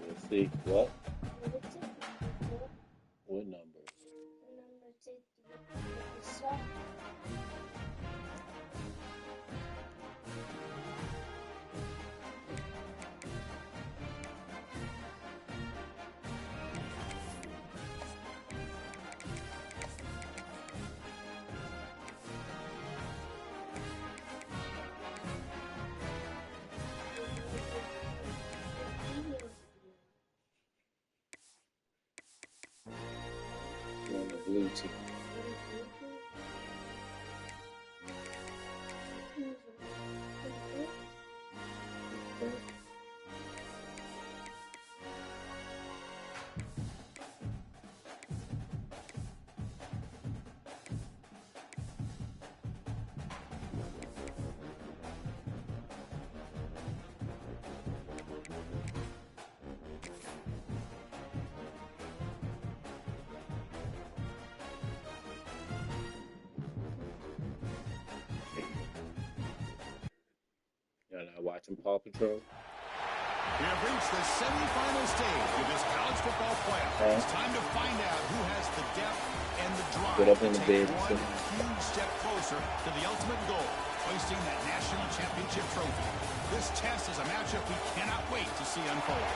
Let's see. What? What number? You're on the blue team. Y'all not watching Paw Patrol? We have reached the semifinal stage of this college football playoff. It's time to find out who has the depth and the drive Get up in to the take bed. one huge step closer to the ultimate goal, hoisting that national championship trophy. This test is a matchup we cannot wait to see unfold.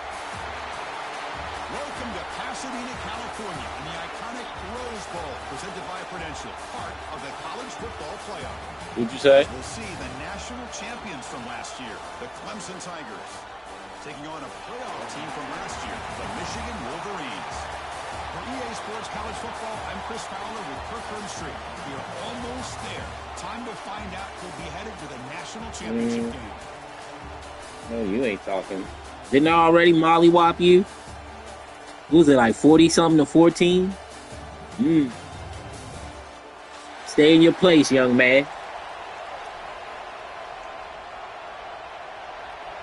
Welcome to Pasadena, California, in the iconic Rose Bowl, presented by Prudential, part of the college football playoff. What'd you say? We'll see the national champions from last year, the Clemson Tigers, taking on a playoff team from last year, the Michigan Wolverines. For EA Sports College Football, I'm Chris Fowler with Kirk Herbstreit. We are almost there. Time to find out who'll be headed to the national championship game. No, you ain't talking. Didn't I already mollywop you? What was it, like 40-something to 14? Stay in your place, young man.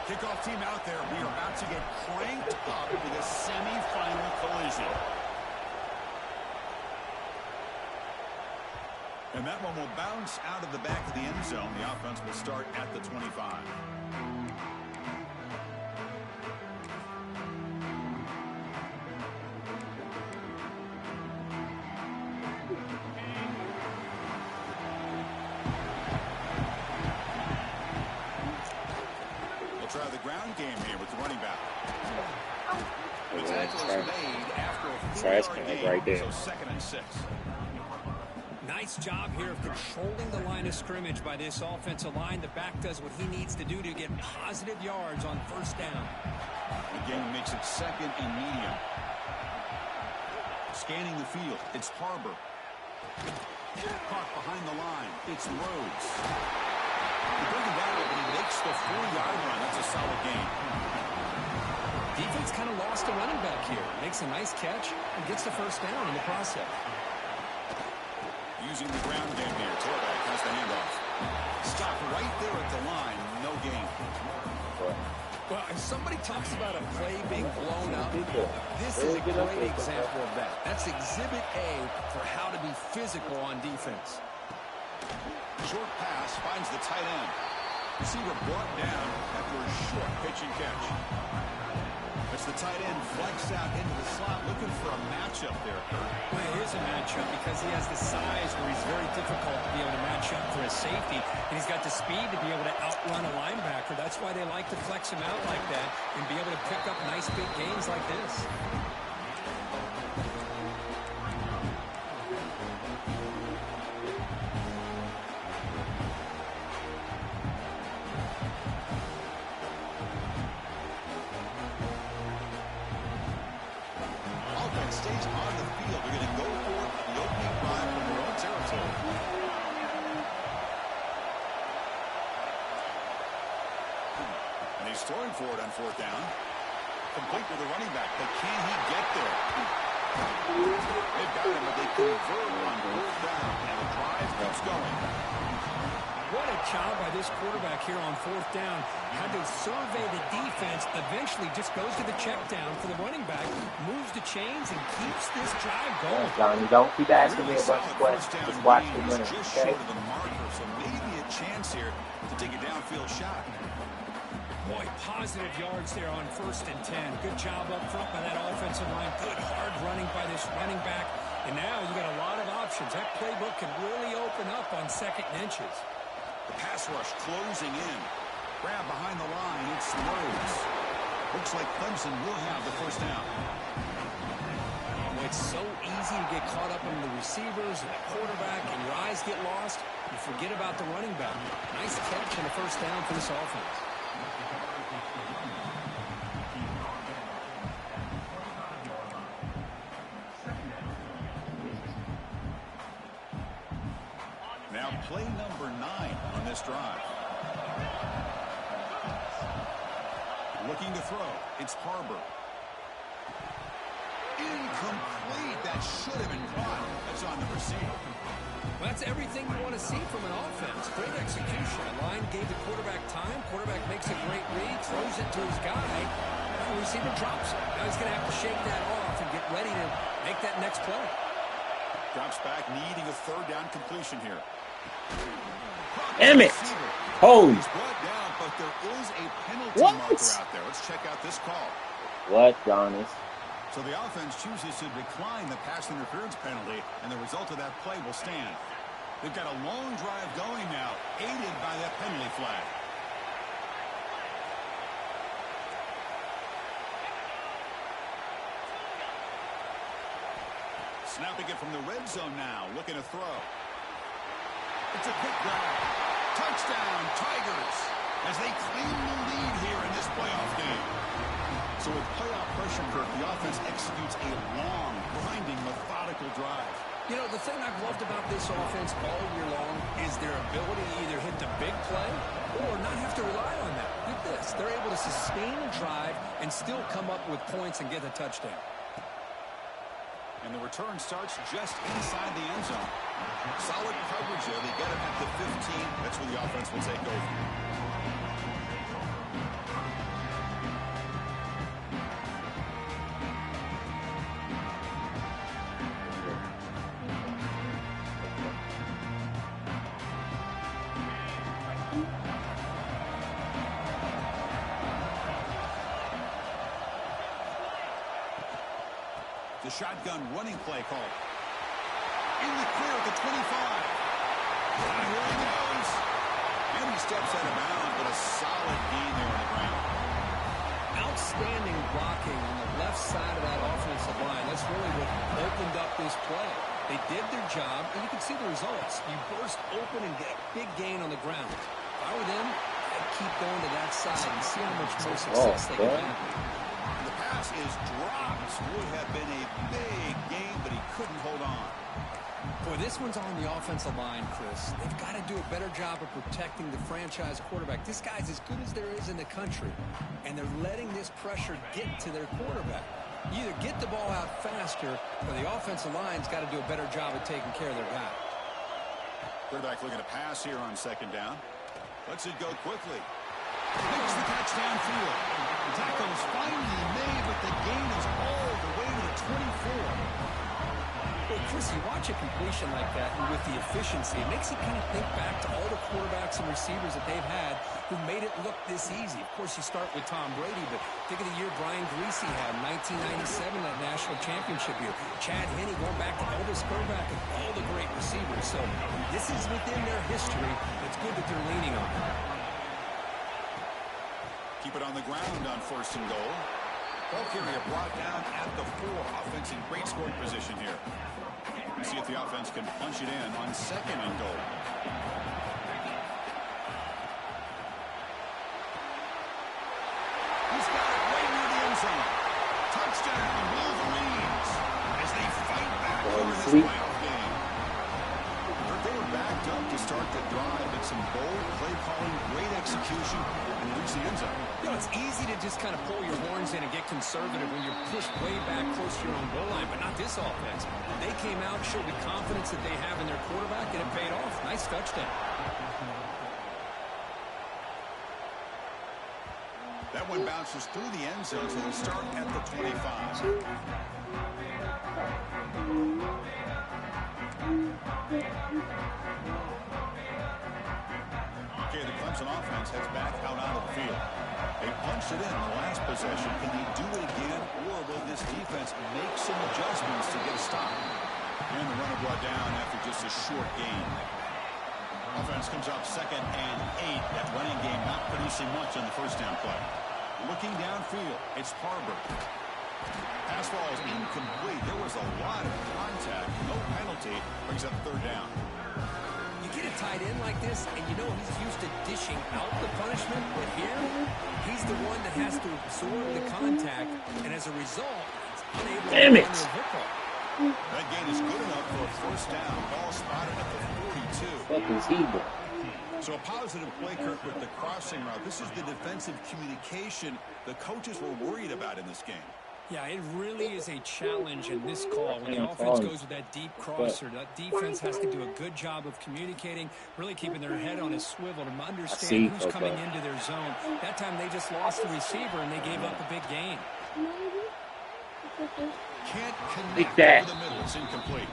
Kickoff team out there. We are about to get cranked up for the semifinal collision. And that one will bounce out of the back of the end zone. The offense will start at the 25. We'll try the ground game here with the running back. The tackle is made after a Trash 4-yard can gain, right there. so 2nd and 6. Nice job here of controlling the line of scrimmage by this offensive line. The back does what he needs to do to get positive yards on first down. Again, makes it 2nd and medium. Scanning the field, it's Harbor. Caught behind the line, it's Rhodes. He brings it down, but he makes the 4-yard run. That's a solid gain. Defense kind of lost a running back here. Makes a nice catch and gets the first down in the process. Using the ground game here. Tailback has the handoff. Stop right there at the line. No gain. Well, if somebody talks about a play being blown up, this is a great example of that. That's exhibit A for how to be physical on defense. Short pass finds the tight end. Receiver brought down after a short pitch and catch. It's the tight end flex out into the slot, looking for a matchup there, Kurt. Well, it is a matchup because he has the size where he's very difficult to be able to match up for a safety, and he's got the speed to be able to outrun a linebacker. That's why they like to flex him out like that and be able to pick up nice big gains like this. Stays on the field. They're going to go for the opening drive from their own territory. And he's throwing for it on 4th down. Complete with the running back, but can he get there? They've got him, but they convert on 4th down, and the drive keeps going. What a job by this quarterback here on 4th down. Had to survey the defense, eventually just goes to the check down for the running back, moves the chains, and keeps this drive going. Johnny, don't keep asking me a bunch of questions. Just watch the winner, Just okay? short of the marker, so maybe a chance here to take a downfield shot. Boy, positive yards there on 1st and 10. Good job up front by that offensive line. Good hard running by this running back. And now you got a lot of options. That playbook can really open up on 2nd and inches. The pass rush closing in. Grab behind the line. It's Rhodes. Looks like Clemson will have the first down. It's so easy to get caught up in the receivers and the quarterback, and your eyes get lost. You forget about the running back. Nice catch and a first down for this offense. Now play number 9 on this drive. Looking to throw. It's Harbor. Incomplete. That should have been caught. That's on the receiver. Well, that's everything you want to see from an offense. Great execution. The line gave the quarterback time. Quarterback makes a great read, throws it to his guy. The receiver drops it. Now he's going to have to shake that off and get ready to make that next play. Drops back, needing a 3rd down completion here. Damn it. Holy. He's brought down, but there is a penalty What? marker out there. Let's check out this call. What, Giannis? So the offense chooses to decline the pass interference penalty, and the result of that play will stand. They've got a long drive going now, aided by that penalty flag. Snapping it from the red zone now, looking to throw. It's a quick grab. Touchdown, Tigers, as they claim the lead here in this playoff game. So with playoff pressure, Kirk, the offense executes a long, grinding, methodical drive. You know, the thing I've loved about this offense all year long is their ability to either hit the big play or not have to rely on that. Look at this. They're able to sustain a drive and still come up with points and get a touchdown. And the return starts just inside the end zone. Solid coverage there. They get him at the 15. That's where the offense will take over. The shotgun running play call. In the clear at the 25. And here he goes. And he steps out of bounds, but a solid gain there on the ground. Outstanding blocking on the left side of that offensive line. That's really what opened up this play. They did their job, and you can see the results. You burst open and get a big gain on the ground. If I were them, I'd keep going to that side and see how much more success they can have. The pass is dropped. Would have been a big game, but he couldn't hold on. Boy, this one's on the offensive line, Chris. They've got to do a better job of protecting the franchise quarterback. This guy's as good as there is in the country, and they're letting this pressure get to their quarterback. You either get the ball out faster, or the offensive line's got to do a better job of taking care of their guy. Quarterback looking to pass here on 2nd down. Lets it go quickly. Makes the catch downfield. The tackle is finally made, but the gain is all the way to the 24. Well, Chris, you watch a completion like that, and with the efficiency, it makes you kind of think back to all the quarterbacks and receivers that they've had who made it look this easy. Of course, you start with Tom Brady, but think of the year Brian Griese had, 1997, that national championship year. Chad Henne going back to Elvis Grbac and all the great receivers. So this is within their history. It's good that they're leaning on it. Keep it on the ground on 1st and goal. Ball carrier brought down at the 4. Offense in great scoring position here. See if the offense can punch it in on 2nd and goal. He's got it right near the end zone. Touchdown, Wolverines, as they fight back over this playoff game. They were backed up to start the drive, but some bold play calling, great execution, and reach the end zone. You know, it's easy to just kind of pull your horns in and get conservative when you're pushed way back close to your own goal line, but not this offense. They came out, showed the confidence that they have in their quarterback, and it paid off. Nice touchdown. That one bounces through the end zone, so they'll start at the 25. Okay, the Clemson offense heads back out onto the field. They punched it in the last possession. Can they do it again, or will this defense make some adjustments to get a stop? And the runner brought down after just a short gain. Offense comes up 2nd and 8. That running game not producing much on the first down play. Looking downfield, it's Harbor. Pass ball is incomplete. There was a lot of contact. No penalty. Brings up 3rd down. You get a tight end like this, and you know he's used to dishing out the punishment, but here, he's the one that has to absorb the contact, and as a result, he's unable to run the football. That gain is good enough for a first down. Ball spotted at the 42. What is he doing? So a positive play, Kirk, with the crossing route. This is the defensive communication the coaches were worried about in this game. Yeah, it really is a challenge in this call when the offense goes with that deep crosser. That defense has to do a good job of communicating, really keeping their head on a swivel to understand who's coming into their zone. That time they just lost the receiver and they gave up a big gain. Can't connect over the middle. It's incomplete.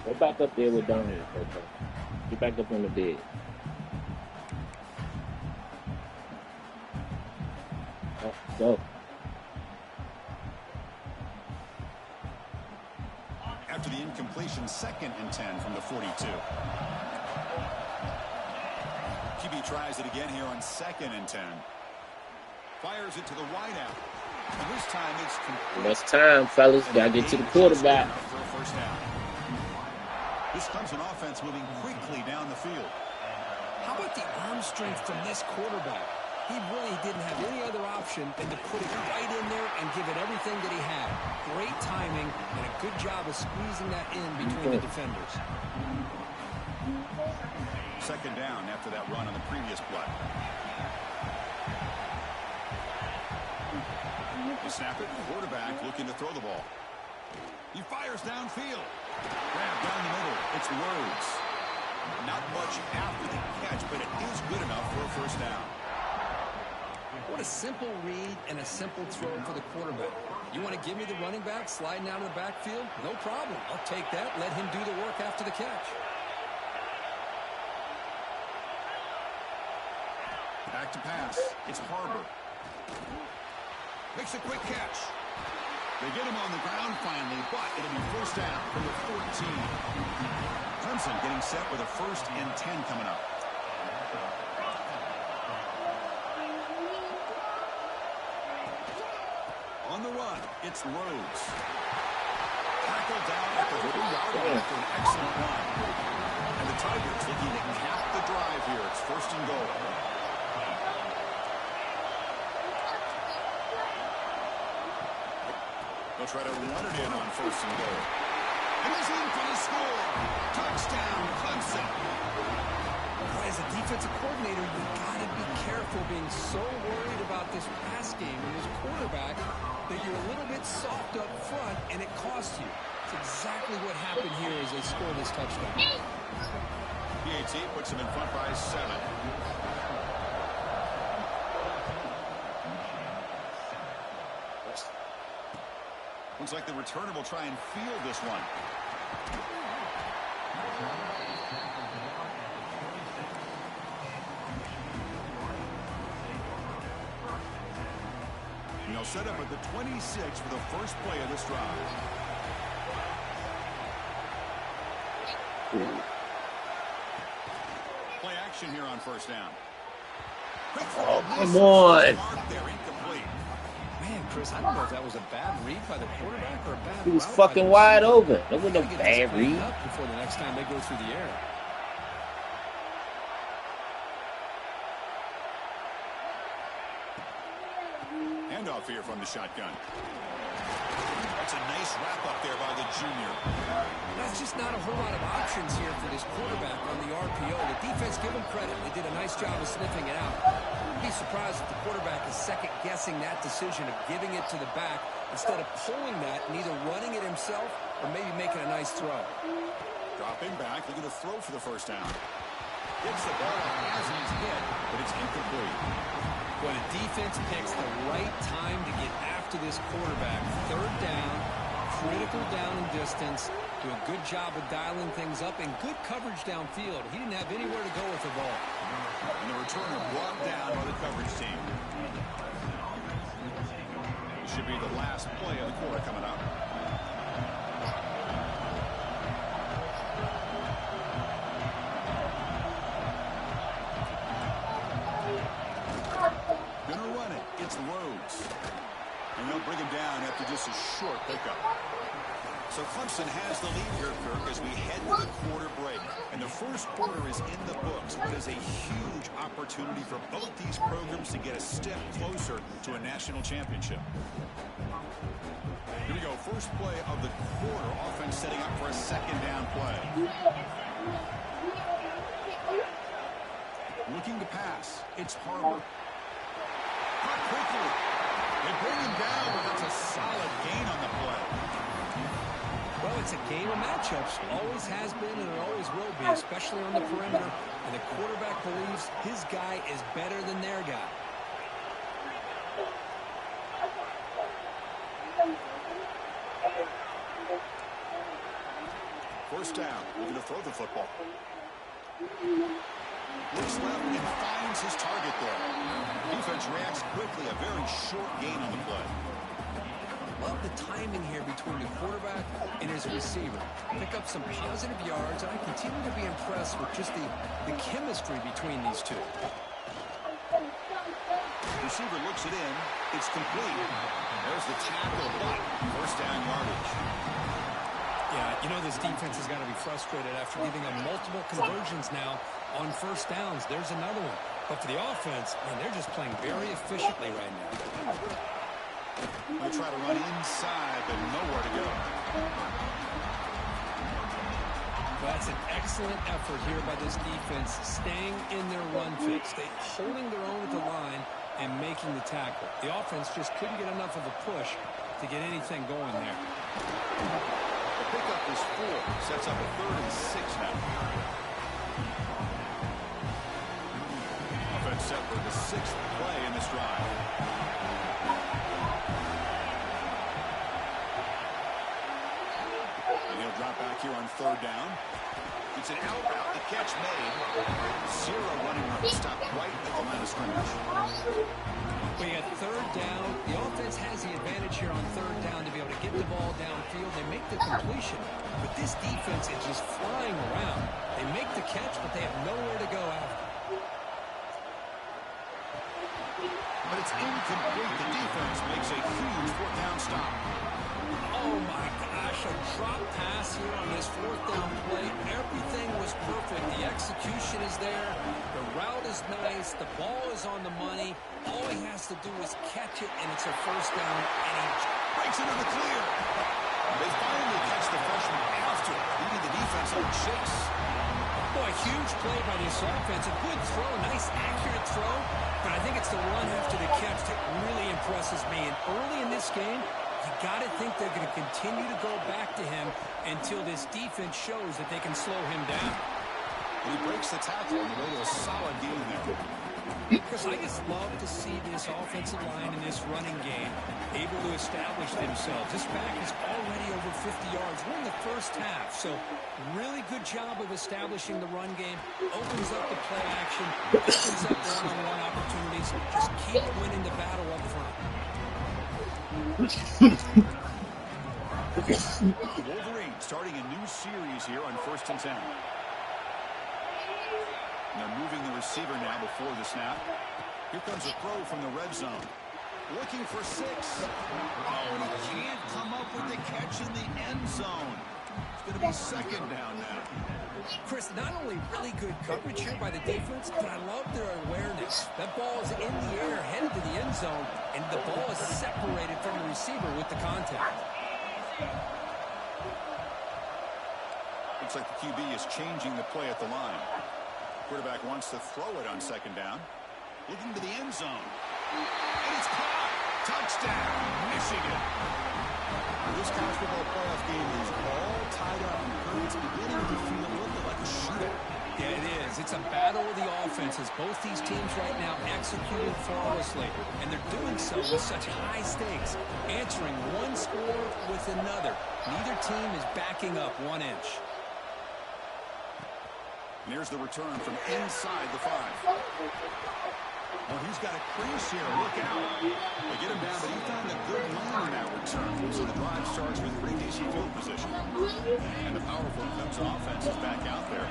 Go back up there with Donnie. Get back up on the bed. Go. After the incompletion, 2nd and 10 from the 42. QB tries it again here on 2nd and 10. Fires it to the wideout. And this time it's complete. Much time, fellas. Gotta get to the quarterback. For a first down. This Clemson offense moving quickly down the field. How about the arm strength from this quarterback? He really didn't have any other option than to put it right in there and give it everything that he had. Great timing and a good job of squeezing that in between the defenders. 2nd down after that run on the previous play. The snap it, quarterback looking to throw the ball. He fires downfield. Grab down the middle. It's Rhodes. Not much after the catch, but it is good enough for a first down. What a simple read and a simple throw for the quarterback. You want to give me the running back sliding out of the backfield? No problem. I'll take that. Let him do the work after the catch. Back to pass. It's Harbor. Makes a quick catch. They get him on the ground finally, but it'll be first down from the 14. Clemson getting set with a 1st and 10 coming up. On the run, it's Rhodes. Tackled down at the 30-yard line after an excellent run. And the Tigers looking to cap the drive here. It's 1st and goal. They'll try to run it in on 1st and goal. And he's in for the score. Touchdown, Clemson. As a defensive coordinator, you've got to be careful being so worried about this pass game and this quarterback that you're a little bit soft up front, and it costs you. It's exactly what happened here as they scored this touchdown. PAT puts them in front by 7. Looks like the returner will try and field this one. And they'll set up at the 26 for the first play of this drive. Play action here on first down. Oh, come on. Man, Chris, I don't know if that was a bad read by the quarterback or a bad He was route fucking wide open. That wasn't a bad read. Before the next time they go through the air. Handoff here from the shotgun. That's a nice wrap up there by the junior. That's just not a whole lot of options here for this quarterback on the RPO. The defense, give them credit. They did a nice job of sniffing it out. I'd be surprised if the quarterback is second-guessing that decision of giving it to the back instead of pulling that and either running it himself or maybe making a nice throw. Dropping back, looking to throw for the first down. Gets the ball as he's hit, but it's incomplete. When a defense picks the right time to get after this quarterback, 3rd down, critical down and distance, do a good job of dialing things up and good coverage downfield. He didn't have anywhere to go with the ball. And the returner brought down by the coverage team. This should be the last play of the quarter coming up. Gonna run it. It's Rhodes. And they'll bring him down after just a short pickup. So Clemson has the lead here, Kirk, as we head to the quarter break. And the first quarter is in the books. It is a huge opportunity for both these programs to get a step closer to a national championship. Here we go. First play of the quarter. Offense setting up for a second down play. Looking to pass. It's Harper. Caught quickly. They bring him down, but that's a solid gain on the play. Well, it's a game of matchups. Always has been and it always will be, especially on the perimeter. And the quarterback believes his guy is better than their guy. First down. Looking to throw the football. Looks left and finds his target there. Defense reacts quickly. A very short gain on the play. Love the timing here between the quarterback and his receiver. Pick up some positive yards, and I continue to be impressed with just the chemistry between these two. Receiver looks it in. It's complete. There's the tackle, but first down yardage. Yeah, you know this defense has got to be frustrated after giving up multiple conversions now on first downs. There's another one. But for the offense, man, they're just playing very efficiently right now. They try to run inside, but nowhere to go. Well, that's an excellent effort here by this defense, staying in their run fix. They holding their own at the line and making the tackle. The offense just couldn't get enough of a push to get anything going there. The pickup is 4. Sets up a 3rd and 6 now. Offense set for the 6th play in this drive. Drop back here on 3rd down. It's an out route. The catch made. 0 running room. Stopped right at the line of scrimmage. We got 3rd down. The offense has the advantage here on 3rd down to be able to get the ball downfield. They make the completion. But this defense is just flying around. They make the catch, but they have nowhere to go after. But it's incomplete. The defense makes a huge 4th down stop. Oh, my gosh, a drop pass here on this 4th down play. Everything was perfect. The execution is there. The route is nice. The ball is on the money. All he has to do is catch it, and it's a first down, and he breaks into the clear. They finally catch the freshman after leading the defense on a chase. Boy, huge play by this offense. A good throw, nice, accurate throw. But I think it's the run after the catch that really impresses me. And early in this game, you got to think they're going to continue to go back to him until this defense shows that they can slow him down. And he breaks the tackle on the way to a solid game there. Because I just love to see this offensive line in this running game able to establish themselves. This back is already over 50 yards. We're in the first half, so really good job of establishing the run game. Opens up the play action, opens up one-on-one opportunities. Just keep winning the battle up front. Wolverine starting a new series here on 1st and 10. And they're moving the receiver now before the snap. Here comes a throw from the red zone. Looking for 6. Oh, and he can't come up with the catch in the end zone. It's going to be 2nd down now. Chris, not only really good coverage here by the defense, but I love their awareness. That ball is in the air, headed to the end zone, and the ball is separated from the receiver with the contact. Looks like the QB is changing the play at the line. Quarterback wants to throw it on 2nd down. Looking to the end zone. And it's caught. Touchdown, Michigan. This college football playoff game is all tied up. It's beginning to feel a little bit like a shootout. Yeah, it is. It's a battle of the offenses. Both these teams right now executing flawlessly, and they're doing so with such high stakes, answering one score with another. Neither team is backing up 1 inch. And here's the return from inside the 5. Well, he's got a crease here. Look out. They get him down, but he found a good lane on that return. So the drive starts with pretty decent field position. And the powerful Clemson offense is back out there.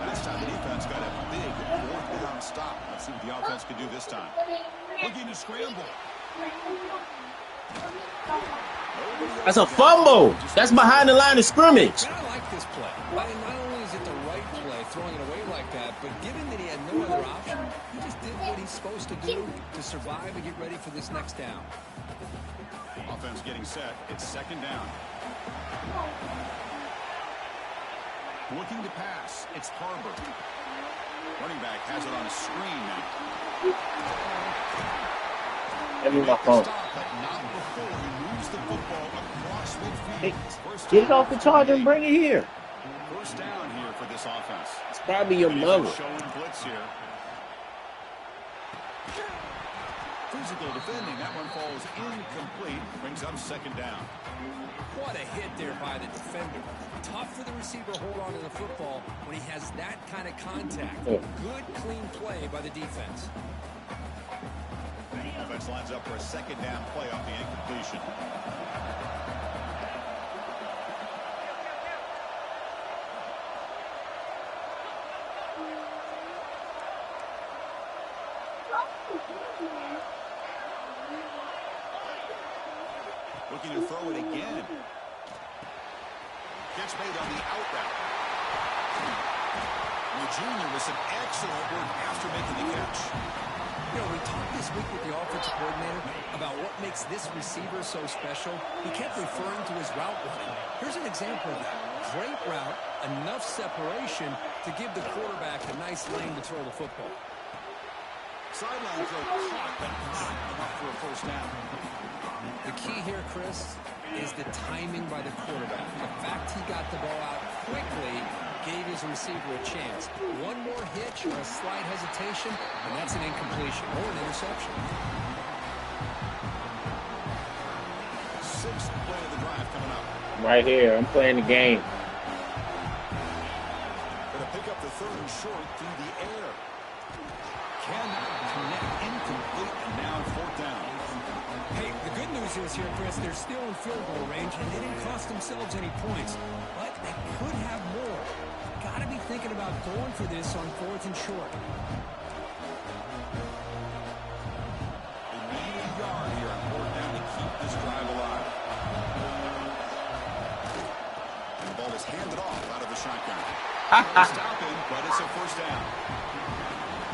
Last time the defense got a big 4th down stop. Let's see what the offense can do this time. Looking to scramble. That's a fumble. That's behind the line of scrimmage. And I like this play. I mean, not only is it the right play, throwing it away like that, but given that he had no other option, he just did what he's supposed to do to survive and get ready for this next down. Offense getting set. It's 2nd down. Looking to pass. It's Harbor. Running back has it on a screen now. Give me my phone. Stop, but not before he moves the football across midfield. Hey, First get it down off the charger and bring it here. 1st down here for this offense. It's probably your mother. Showing blitz here. Physical defending. That one falls incomplete. Brings up 2nd down. What a hit there by the defender. Tough for the receiver to hold on to the football when he has that kind of contact. Yeah. Good, clean play by the defense. Offense lines up for a 2nd down play off the incompletion. Looking to throw it again. Catch made on the out route. The junior with some excellent work after making the catch. You know, we talked this week with the offensive coordinator about what makes this receiver so special. He kept referring to his route running. Here's an example of that. Great route, enough separation to give the quarterback a nice lane to throw the football. Sideline throw caught, but not enough for a 1st down. The key here, Chris, is the timing by the quarterback. The fact he got the ball out quickly gave his receiver a chance. One more hitch or a slight hesitation, and that's an incompletion or an interception. 6th play of the drive coming up. Right here. I'm playing the game. Going to pick up the 3rd and short through the air. Cannot connect, incomplete, and now 4th down. Hey, the good news is here, Chris, they're still in field goal range, and they didn't cost themselves any points. But they could have more. Got to be thinking about going for this on 4th and short. They need a yard here on 4th down to keep this drive alive. And the ball is handed off out of the shotgun. Stopping, but it's a 1st down.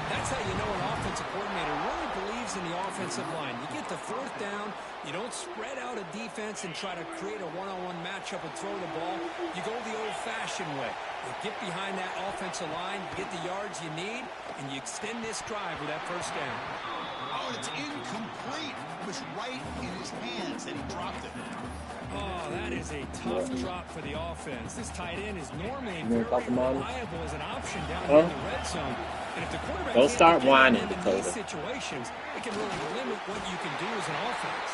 That's how you know an offensive coordinator really believes in the offensive line. You get the 4th down, you don't spread out a defense and try to create a one-on-one matchup and throw the ball. You go the old-fashioned way. You get behind that offensive line, get the yards you need, and you extend this drive with that 1st down. Oh, it's incomplete. It was right in his hands, and he dropped it. Oh, that is a tough drop for the offense. This tight end is normally very reliable as an option down here in the red zone. And if the quarterback Don't start whining, in Dakota. these situations, it can really limit what you can do as an offense.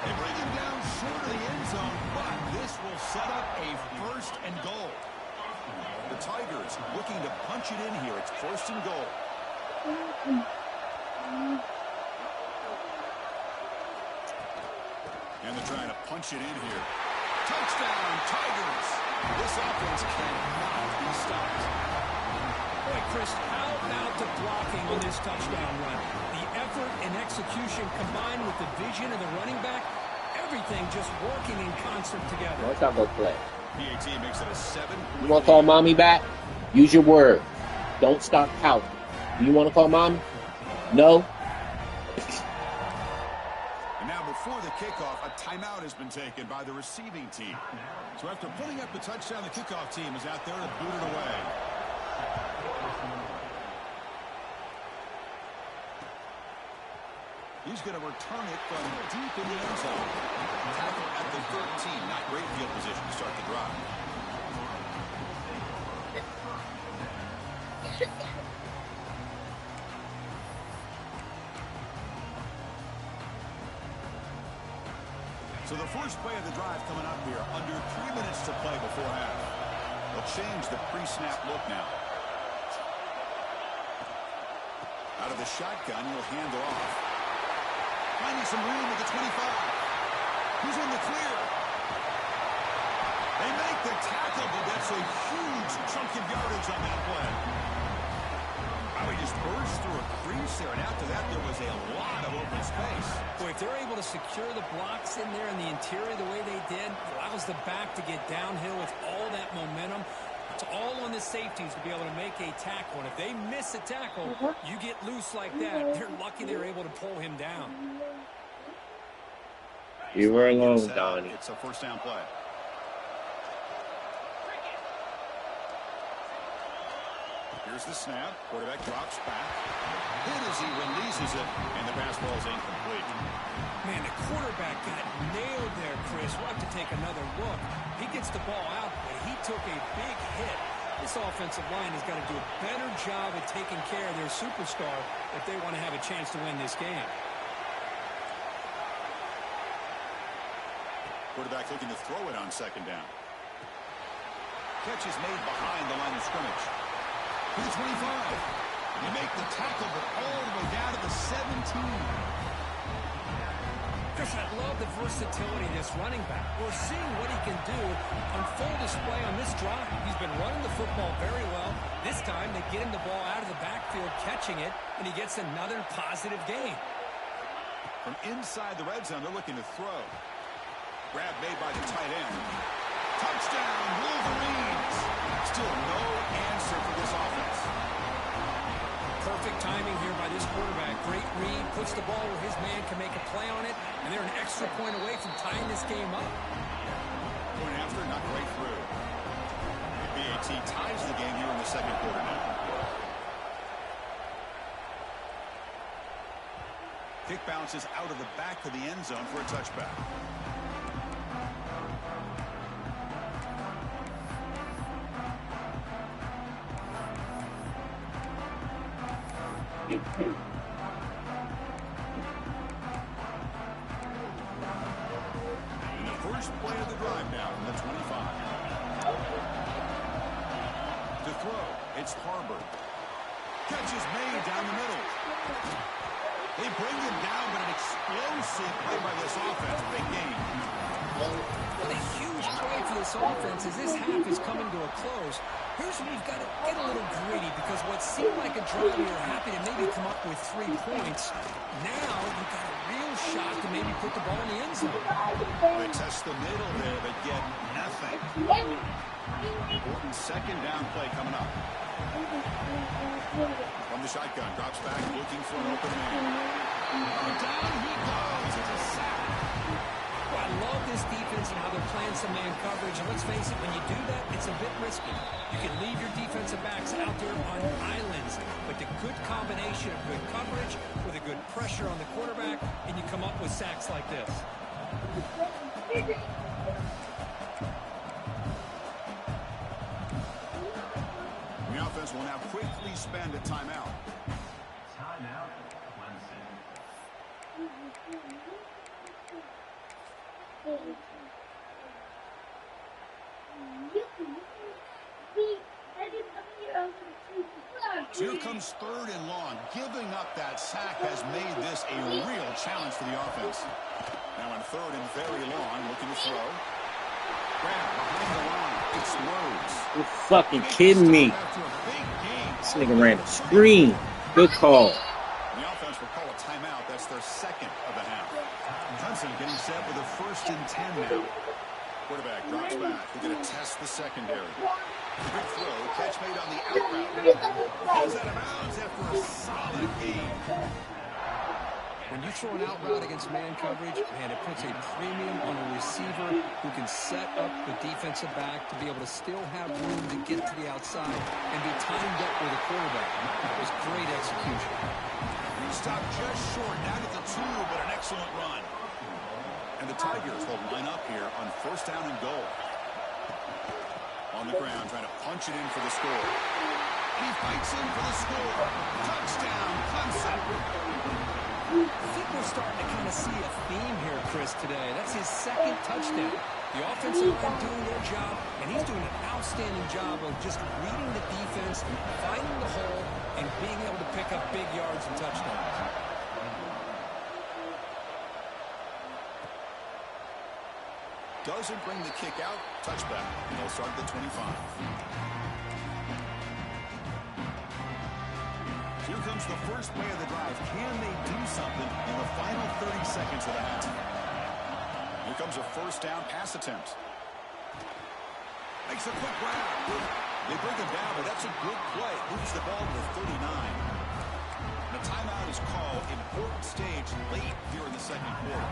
They bring him down short of the end zone, but this will set up a 1st and goal. The Tigers looking to punch it in here. It's 1st and goal. And they're trying to punch it in here. Touchdown, Tigers! This offense cannot be stopped. Boy, Chris, how about the blocking on this touchdown run? The effort and execution combined with the vision of the running back, everything just working in concert together. Let's have a play. PAT makes it a 7. You want to call mommy back? Use your word. Don't stop pouting. Do you want to call mommy? No? And now before the kickoff, a timeout has been taken by the receiving team. So after putting up the touchdown, the kickoff team is out there to boot it away. He's going to return it from deep in the end zone. Tackle at the 13. Not great field position to start the drive. So the first play of the drive coming up here, under 3 minutes to play before half. They'll change the pre-snap look now. Out of the shotgun, he'll hand it off. Finding some room at the 25. Who's in the clear? They make the tackle, but that's a huge chunk of yardage on that play. Oh, he just burst through a crease there, and after that, there was a lot of open space. Boy, if they're able to secure the blocks in there in the interior the way they did, allows the back to get downhill with all that momentum. It's all on the safeties to be able to make a tackle. And if they miss a tackle, you get loose like that. They're lucky they're able to pull him down. You were alone, Donnie. It's a first down play. Here's the snap. Quarterback drops back. Hit as he releases it, and the pass ball is incomplete. Man, the quarterback got nailed there, Chris. We'll have to take another look. He gets the ball out, but he took a big hit. This offensive line has got to do a better job at taking care of their superstar if they want to have a chance to win this game. Quarterback looking to throw it on second down. Catch is made behind the line of scrimmage. To the 25. You make the tackle, but all the way down to the 17. Chris, I love the versatility of this running back. We're seeing what he can do on full display on this drive. He's been running the football very well. This time, they get him the ball out of the backfield, catching it, and he gets another positive gain. From inside the red zone, they're looking to throw. Grab made by the tight end. Touchdown, Wolverines. Still no answer for this offense. Perfect timing here by this quarterback. Great read, puts the ball where his man can make a play on it, and they're an extra point away from tying this game up. Point after, not quite through. The BAT ties the game here in the second quarter now. Kick bounces out of the back of the end zone for a touchback. In the first play of the drive now from the 25. To throw, it's Harbor. Catch is made down the middle. They bring him down, but an explosive play by this offense. Big game. What a huge play for this offense as this half is coming to a close. Here's where we've got to get a little greedy because what seemed like a drive, we were happy to maybe come up with 3 points. Now we've got a real shot to maybe put the ball in the end zone. They test the middle there, but get nothing. Important second down play coming up. From the shotgun, drops back, looking for an open man. Down he goes. It's a sack. Well, I love this defense and how they're playing some man coverage. And let's face it, when you do that, it's a bit risky. You can leave your defensive backs out there on islands, but the good combination of good coverage with a good pressure on the quarterback, and you come up with sacks like this. The offense will now quickly spend a timeout. Timeout, Clemson. Here comes third and long. Giving up that sack has made this a real challenge for the offense. Now on third and very long, looking to throw. Grab behind the line. It's Rhodes. You're fucking kidding me. This nigga ran a screen. Good call. The offense will call a timeout. That's their second of the half. Clemson getting set with a 1st and 10 now. Quarterback drops back. They're going to test the secondary. Quick throw. Catch made on the out route. Goes out of bounds after a solid game. When you throw an out route against man coverage, man, it puts a premium on a receiver who can set up the defensive back to be able to still have room to get to the outside and be timed up with a quarterback. That was great execution. Stopped just short, down at the 2, but an excellent run. And the Tigers will line up here on 1st down and goal. On the ground, trying to punch it in for the score. And he fights in for the score. Touchdown, Clemson. I think we're starting to kind of see a theme here, Chris, today. That's his second touchdown. The offensive line doing their job, and he's doing an outstanding job of just reading the defense, finding the hole, and being able to pick up big yards and touchdowns. Doesn't bring the kick out. Touchback. And they'll start at the 25. Here comes the first play of the drive. Can they do something in the final 30 seconds of the half? Here comes a first down pass attempt. Makes a quick grab. They bring him down, but that's a good play. Moves the ball to the 39. And a timeout is called. Important stage late here in the second quarter.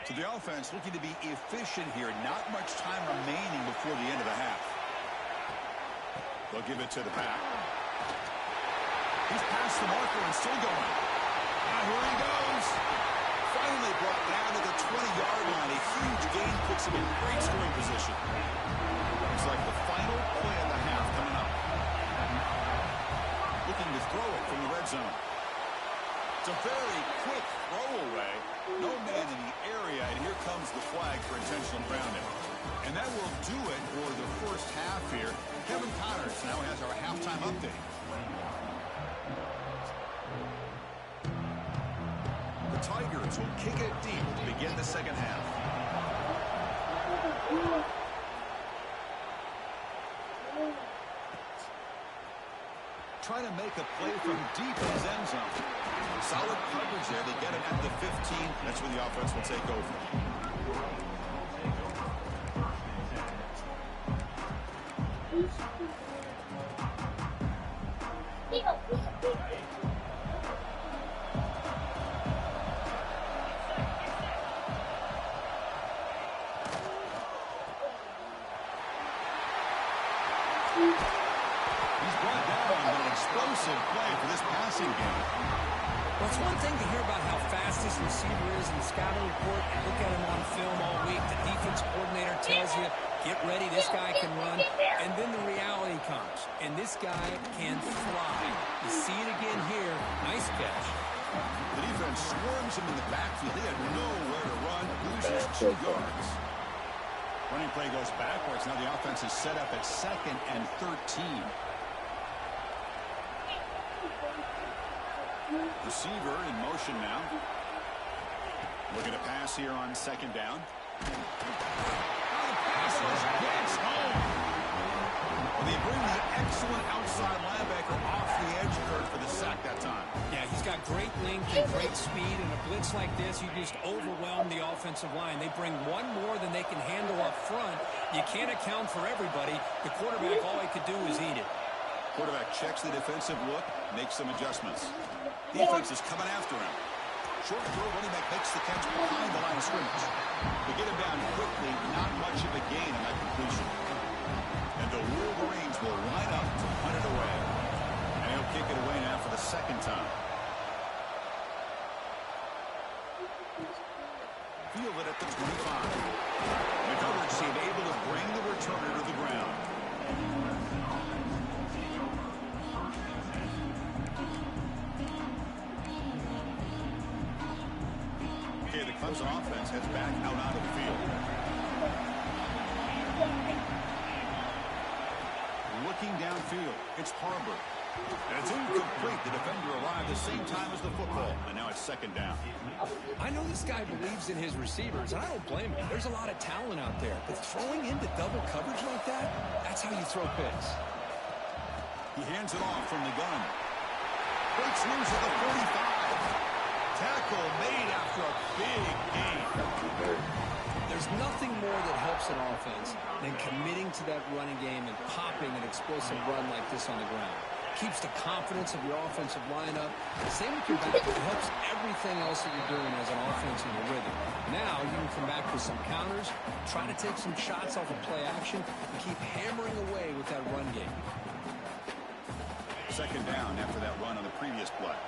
So the offense looking to be efficient here. Not much time remaining before the end of the half. They'll give it to the pack. He's past the marker and still going. Now here he goes. Finally brought down to the 20-yard line. A huge gain puts him in great scoring position. Looks like the final play of the half coming up. Looking to throw it from the red zone. It's a very quick throwaway. No man in the area, and here comes the flag for intentional grounding. And that will do it for the first half here. Kevin Connors now has our halftime update. The Tigers will kick it deep to begin the second half. Trying to make a play from deep in his end zone. Solid coverage there. They get him at the 15. That's where the offense will take over. He's brought down on an explosive play for this passing game. Well, it's one thing to hear about how fast this receiver is in the scouting report and look at him on film all week. The defense coordinator tells you, get ready, this guy can run. And then the reality comes, and this guy can fly. You see it again here. Nice catch. The defense swarms him in the backfield. He had nowhere to run. Loses 2 yards. Running play goes backwards. Now the offense is set up at 2nd and 13. Receiver in motion now. Looking to pass here on 2nd down. The pass gets home. Well, they bring the excellent outside linebacker off the edge, Kurt, for the sack that time. Yeah, he's got great length and great speed. In a blitz like this, you just overwhelm the offensive line. They bring one more than they can handle up front. You can't account for everybody. The quarterback, all he could do is eat it. Quarterback checks the defensive look, makes some adjustments. Defense is coming after him. Short throw, running back makes the catch behind the line of scrimmage. They get him down quickly, not much of a gain on that completion. And the Wolverines will line up to punt it away. And he'll kick it away now for the 2nd time. Field it at the 25. The coverage team able to bring the returner to the ground. Okay, the Clemson offense heads back out onto the field. Looking downfield, it's Harbor. And it's incomplete. The defender arrived the same time as the football, and now it's 2nd down. I know this guy believes in his receivers, and I don't blame him. There's a lot of talent out there, but throwing into double coverage like that, that's how you throw picks. He hands it off from the gun. Breaks loose at the 45. Tackle made after a big gain. There's nothing more that helps an offense than committing to that running game and popping an explosive run like this on the ground. Keeps the confidence of your offensive lineup. Same with your back. It helps everything else that you're doing as an offense in your rhythm. Now you can come back with some counters, try to take some shots off of play action, and keep hammering away with that run game. 2nd down after that run on the previous play.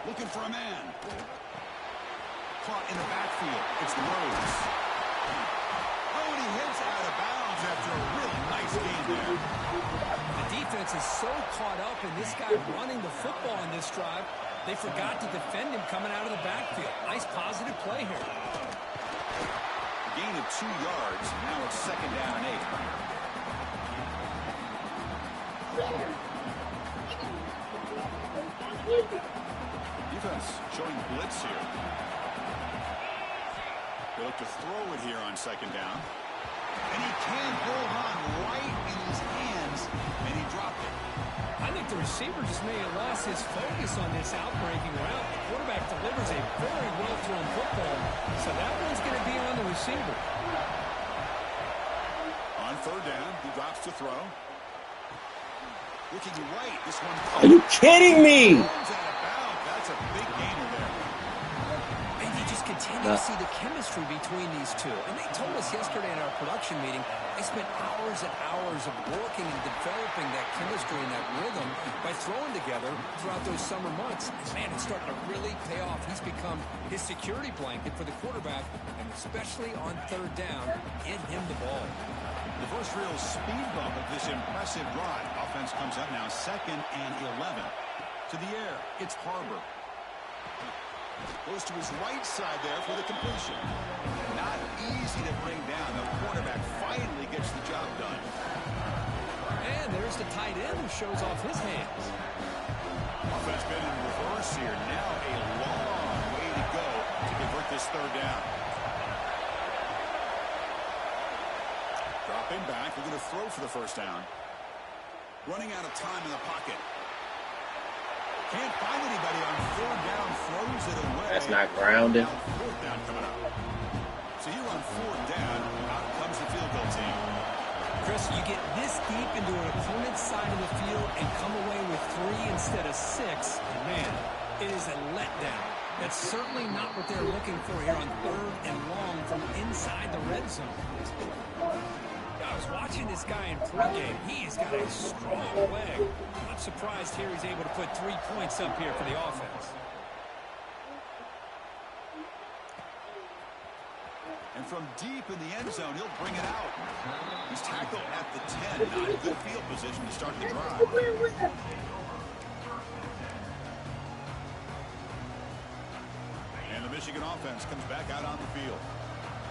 Looking for a man. Caught in the backfield. It's Rhodes. Oh, and he hits out of bounds after a really nice game there. The defense is so caught up in this guy running the football on this drive, they forgot to defend him coming out of the backfield. Nice positive play here. A gain of 2 yards. Now it's 2nd down and 8. Defense showing blitz here. They look to throw it here on 2nd down. And he can hold on right in his hands, and he dropped it. I think the receiver just may have lost his focus on this outbreaking route. The quarterback delivers a very well-thrown football, so that one's going to be on the receiver. On 3rd down, he drops to throw. Looking right, this one. Are you kidding me? Out of bounds. That's a big gainer there. And you just continue to see the chemistry between these two. And they told us yesterday in our production meeting, they spent hours and hours of working and developing that chemistry and that rhythm by throwing together throughout those summer months. And man, it's starting to really pay off. He's become his security blanket for the quarterback, and especially on 3rd down, get him the ball. The first real speed bump of this impressive drive. Offense comes up now 2nd and 11. To the air, it's Harbor. Goes to his right side there for the completion. Not easy to bring down. The quarterback finally gets the job done. And there's the tight end who shows off his hands. Offense been in reverse here. Now a long way to go to convert this 3rd down. Dropping back. We're going to throw for the 1st down. Running out of time in the pocket. Can't find anybody on 4th down. Throws it away. That's not grounded. Now 4th down coming up. So here on 4th down, out comes the field goal team. Chris, you get this deep into an opponent's side of the field and come away with 3 instead of 6. And man, it is a letdown. That's certainly not what they're looking for here on 3rd and long from inside the red zone. I was watching this guy in pregame. He's got a strong leg. I'm surprised here he's able to put 3 points up here for the offense. And from deep in the end zone, he'll bring it out. He's tackled at the 10. Not in good field position to start the drive. And the Michigan offense comes back out on the field.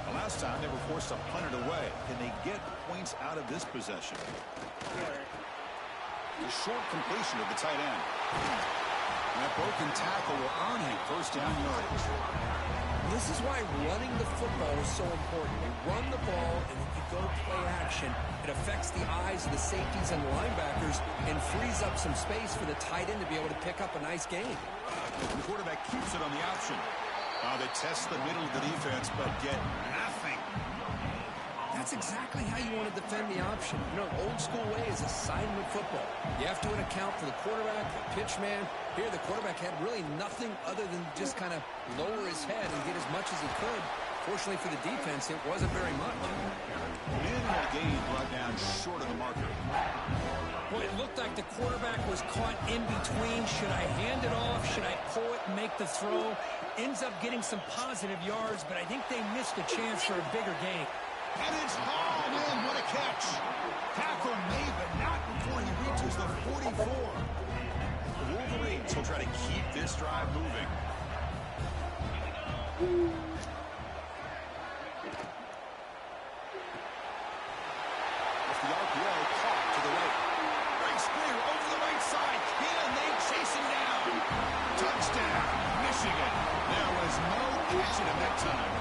The last time they were forced to punt it away. Can they get points out of this possession? The short completion of the tight end. And that broken tackle will earn him 1st down yardage. This is why running the football is so important. You run the ball and then you go play action. It affects the eyes of the safeties and linebackers and frees up some space for the tight end to be able to pick up a nice gain. The quarterback keeps it on the option. They test the middle of the defense, but get nothing. That's exactly how you want to defend the option. You know, old school way is assignment football. You have to account for the quarterback, the pitch man. Here, the quarterback had really nothing other than just kind of lower his head and get as much as he could. Fortunately for the defense, it wasn't very much. Minimal gain brought down short of the marker. Well, it looked like the quarterback was caught in between. Should I hand it off? Should I pull it and make the throw? Ends up getting some positive yards, but I think they missed a chance for a bigger gain. And it's hauled in. What a catch. Tackle made, but not before he reaches the 44. The Wolverines will try to keep this drive moving. Off the RPO, caught to the right. Great spear over the right side. Can they chase him down? Touchdown, Michigan. There was no catching him that time.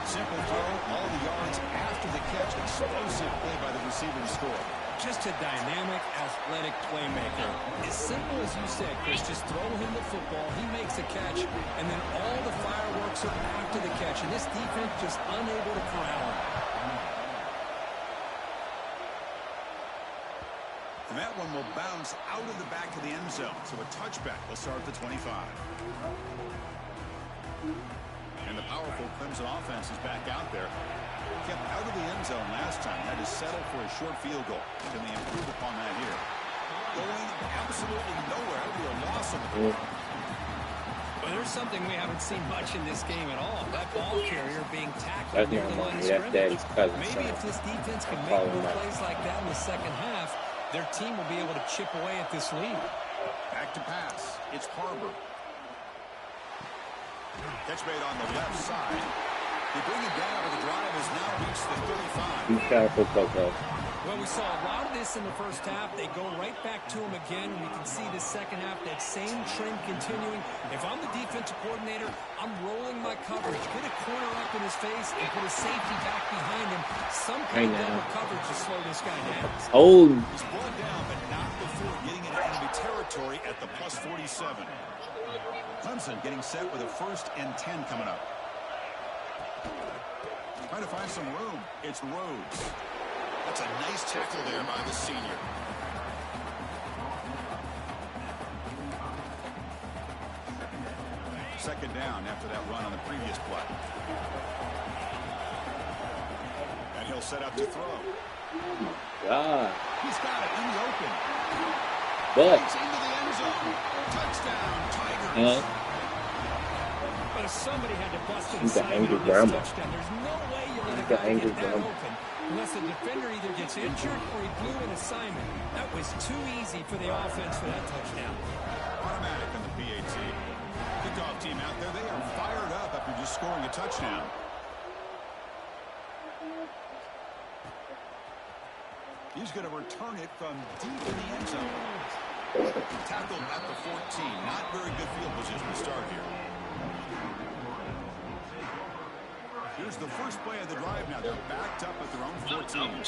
Simple throw, all the yards after the catch. Explosive play by the receiver to score. Just a dynamic, athletic playmaker. As simple as you said, Chris, just throw him the football, he makes a catch, and then all the fireworks are after the catch. And this defense just unable to corral him. And that one will bounce out of the back of the end zone. So a touchback will start at the 25. And the powerful Clemson offense is back out there. Kept out of the end zone last time. Had to settle for a short field goal. Can they improve upon that here? Going absolutely nowhere. It'll be a loss on the board. Well, there's something we haven't seen much in this game at all. That ball carrier being tackled That's near not the line mommy. of That's scrimmage. daddy's cousin. Maybe if this defense can make Call him more out. plays like that in the second half, their team will be able to chip away at this lead. Back to pass. It's Harbor. Catch made on the left side. They bring it down, but the drive has now reached the 35. Be careful, Coco. Well, we saw a lot of this in the first half. They go right back to him again. We can see the second half, that same trend continuing. If I'm the defensive coordinator, I'm rolling my coverage. Get a corner up in his face and put a safety back behind him. Some kind of double coverage to slow this guy down. Oh, He's brought down, but not before getting into enemy territory at the plus 47. Clemson getting set with a 1st and 10 coming up. Trying to find some room. It's Rhodes. That's a nice tackle there by the senior. Second down after that run on the previous play. And he'll set up to throw. God. He's got it in the open. But, It's into the end zone. Touchdown, Tigers. But if somebody had to bust an He's an assignment angry on this grandma. touchdown, there's no way you let a He's an guy angry get that grandma. open unless the defender either gets injured or he blew an assignment. That was too easy for the offense for that touchdown. Automatic on the PAT. Kickoff team out there. They are fired up after just scoring a touchdown. He's going to return it from deep in the end zone. Tackled at the 14. Not very good field position to start here. Here's the first play of the drive now. They're backed up at their own 14.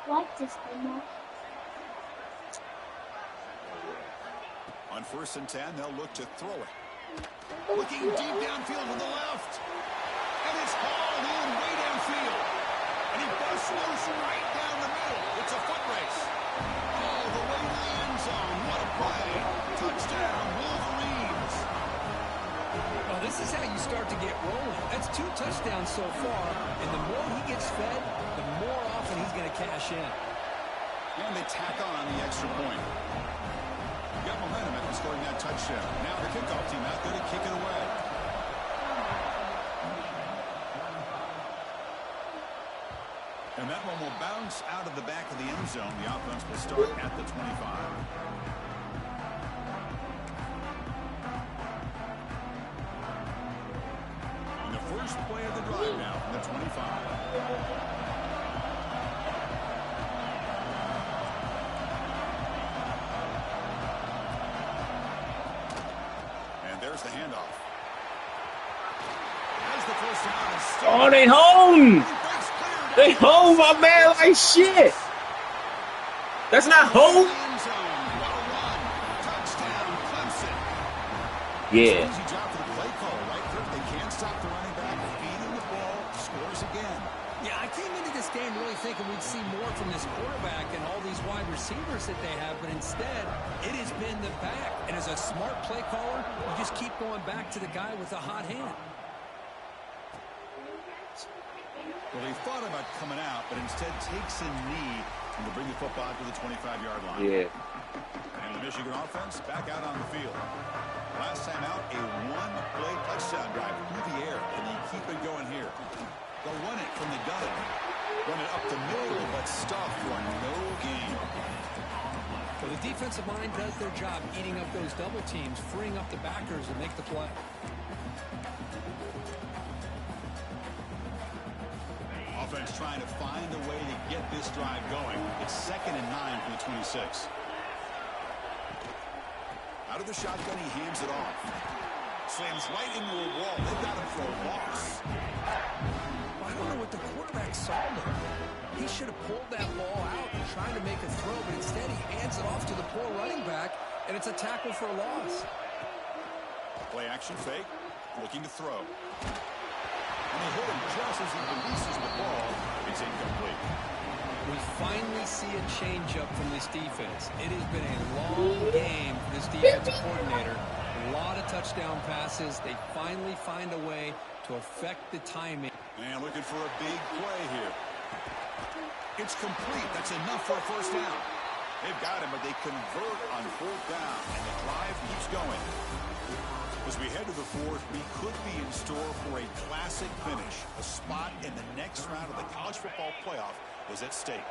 Like this one. On 1st and 10, they'll look to throw it. Looking deep downfield to the left. And it's hauled in way downfield. And he busts loose right down the middle. It's a foot race. All the way to the end zone. What a play. Touchdown, Wolverines. Well, this is how you start to get rolling. That's 2 touchdowns so far, and the more he gets fed, the more often he's going to cash in. And they tack on the extra point. Got momentum after scoring that touchdown. Now the kickoff team out there to kick it away. And that one will bounce out of the back of the end zone. The offense will start at the 25. On the first play of the drive now from the 25. There's the handoff. As the first down is still Oh, they home! breaks clear They home, my man, like shit! That's not home! end zone. What a run. Touchdown, Clemson. Yeah. Easy job for the play call, right, Kirk? They can't stop the running back. Feeding the ball. Scores again. Yeah, I came into this game really thinking we'd see more from this quarterback and all these wide receivers that they have, but instead, it has been the back. And as a smart play caller, you just keep going back to the guy with the hot hand. Well, he thought about coming out, but instead takes a knee to bring the football to the 25-yard line. Yeah. And the Michigan offense back out on the field. Last time out, a one-play touchdown drive through the air. Can you keep it going here? They'll run it from the gun. Run it up the middle, but stuff for no gain. Well, the defensive line does their job eating up those double teams, freeing up the backers and make the play. Offense trying to find a way to get this drive going. It's 2nd and 9 from the 26. Out of the shotgun, he hands it off. Slams right into a wall. They've got him for a loss. I don't know what the quarterback saw there. He should have pulled that ball out and tried to make a throw, but instead he hands it off to the poor running back, and it's a tackle for a loss. Play action fake. Looking to throw. And they hit him just as he releases the ball. It's incomplete. We finally see a change-up from this defense. It has been a long game for this defensive coordinator. A lot of touchdown passes. They finally find a way to affect the timing. And looking for a big play here. It's complete. That's enough for a first down. They've got him, but they convert on 4th down, and the drive keeps going. As we head to the 4th, we could be in store for a classic finish. A spot in the next round of the college football playoff is at stake.